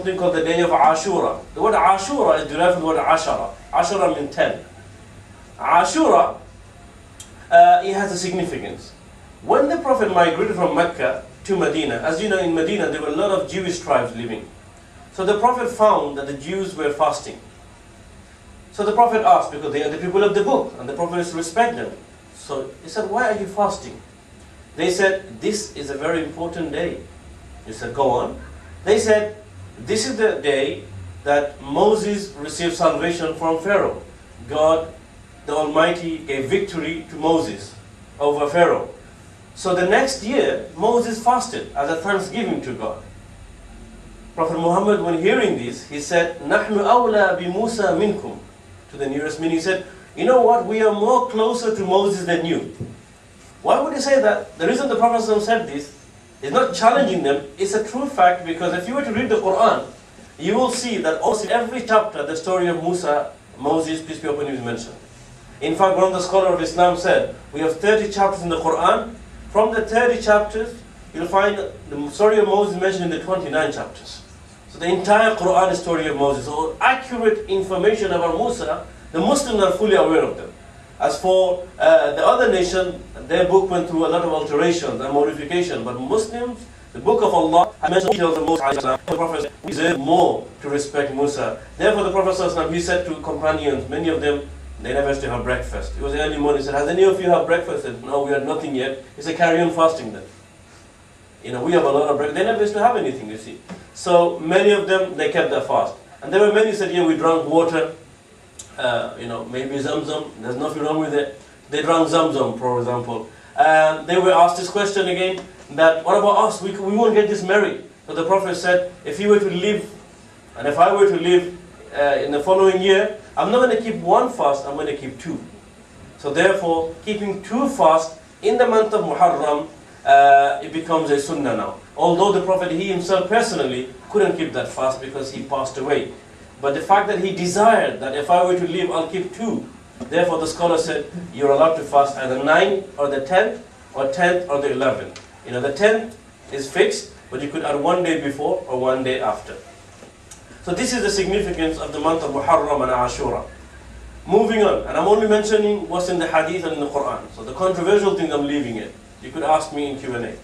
something called the day of Ashura. The word Ashura is derived from the word Ashara. Ashara means 10. Ashura, it has a significance. When the Prophet migrated from Mecca to Medina, as you know, in Medina there were a lot of Jewish tribes living. So the Prophet found that the Jews were fasting. So the Prophet asked, because they are the people of the book, and the Prophet is to respect them. So he said, why are you fasting? They said, this is a very important day. He said, go on. They said, this is the day that Moses received salvation from Pharaoh. God, the Almighty, gave victory to Moses over Pharaoh. So the next year, Moses fasted as a thanksgiving to God. Prophet Muhammad, when hearing this, he said, نَحْنُ أَوْلَى بِمُوسَى مِنْكُمْ. To the nearest meaning, he said, you know what, we are more closer to Moses than you. Why would he say that? The reason the Prophet said this is not challenging them, it's a true fact, because if you were to read the Quran, you will see that almost in every chapter the story of Moses, peace be upon him, is mentioned. In fact, one of the scholars of Islam said, we have 30 chapters in the Quran. From the 30 chapters, you'll find the story of Moses mentioned in the 29 chapters. So the entire Quran is story of Moses. So accurate information about Musa, the Muslims are fully aware of them. As for the other nation, their book went through a lot of alterations and modifications. But Muslims, the book of Allah, has mentioned details of Moses. The Prophet said, we deserve more to respect Musa. Therefore the Prophet, he said to companions, many of them, they never used to have breakfast. It was early morning. He said, has any of you have breakfast? He said, no, we had nothing yet. He said, carry on fasting then. You know, we have a lot of breakfast. They never used to have anything, you see. So many of them, they kept their fast. And there were many who said, yeah, we drank water. You know, maybe Zamzam. There's nothing wrong with it. They drank Zamzam, for example. They were asked this question again, that what about us? We won't get this married. So the Prophet said, if you were to live, and if I were to live in the following year, I'm not going to keep one fast, I'm going to keep two. So therefore, keeping two fasts in the month of Muharram, it becomes a sunnah now. Although the Prophet, he himself personally, couldn't keep that fast because he passed away. But the fact that he desired that if I were to live, I'll keep two. Therefore the scholar said, you're allowed to fast either 9 or the 10th, or 10th or the 11th. You know, the 10th is fixed, but you could add one day before or one day after. So this is the significance of the month of Muharram and Ashura. Moving on, and I'm only mentioning what's in the Hadith and in the Quran. So the controversial things I'm leaving it. You could ask me in Q&A.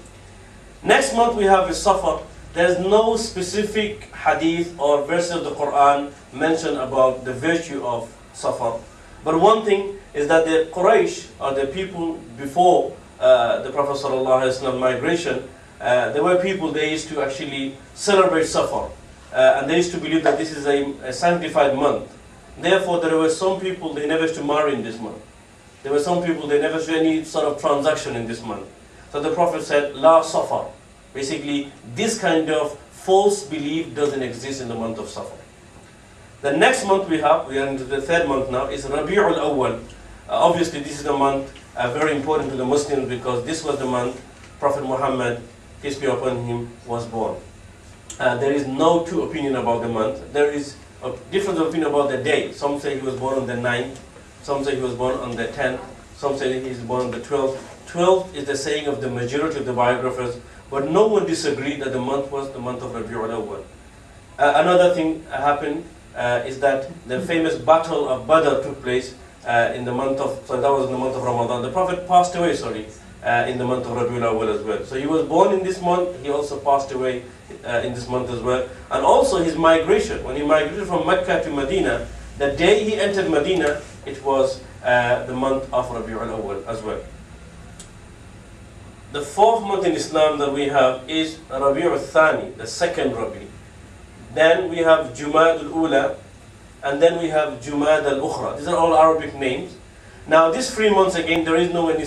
Next month we have is Safar. There's no specific Hadith or verse of the Quran mentioned about the virtue of Safar. But one thing is that the Quraysh, or the people before the Prophet ﷺ migration, there were people, they used to actually celebrate Safar. And they used to believe that this is a sanctified month. Therefore, there were some people, they never used to marry in this month. There were some people, they never do any sort of transaction in this month. So the Prophet said, La Safar. Basically, this kind of false belief doesn't exist in the month of Safar. The next month we are into the third month now, is Rabi'ul Awwal. Obviously, this is the month very important to the Muslims because this was the month Prophet Muhammad, peace be upon him, was born. There is no two opinion about the month. There is a difference of opinion about the day. Some say he was born on the 9th, some say he was born on the 10th, some say he was born on the 12th. 12th is the saying of the majority of the biographers, but no one disagreed that the month was the month of Rabi'ul Awwal. Another thing happened is that the famous battle of Badr took place in the month of, so that was in the month of Ramadan. The Prophet passed away, in the month of Rabi'ul Awwal as well. So he was born in this month, he also passed away in this month as well. And also his migration, when he migrated from Mecca to Medina, the day he entered Medina, it was the month of Rabi'ul Awwal as well. The fourth month in Islam that we have is Rabi'ul Thani, the second Rabi. Then we have Jumad al-Ula, and then we have Jumad al-Ukhra. These are all Arabic names. Now these 3 months again, there is no any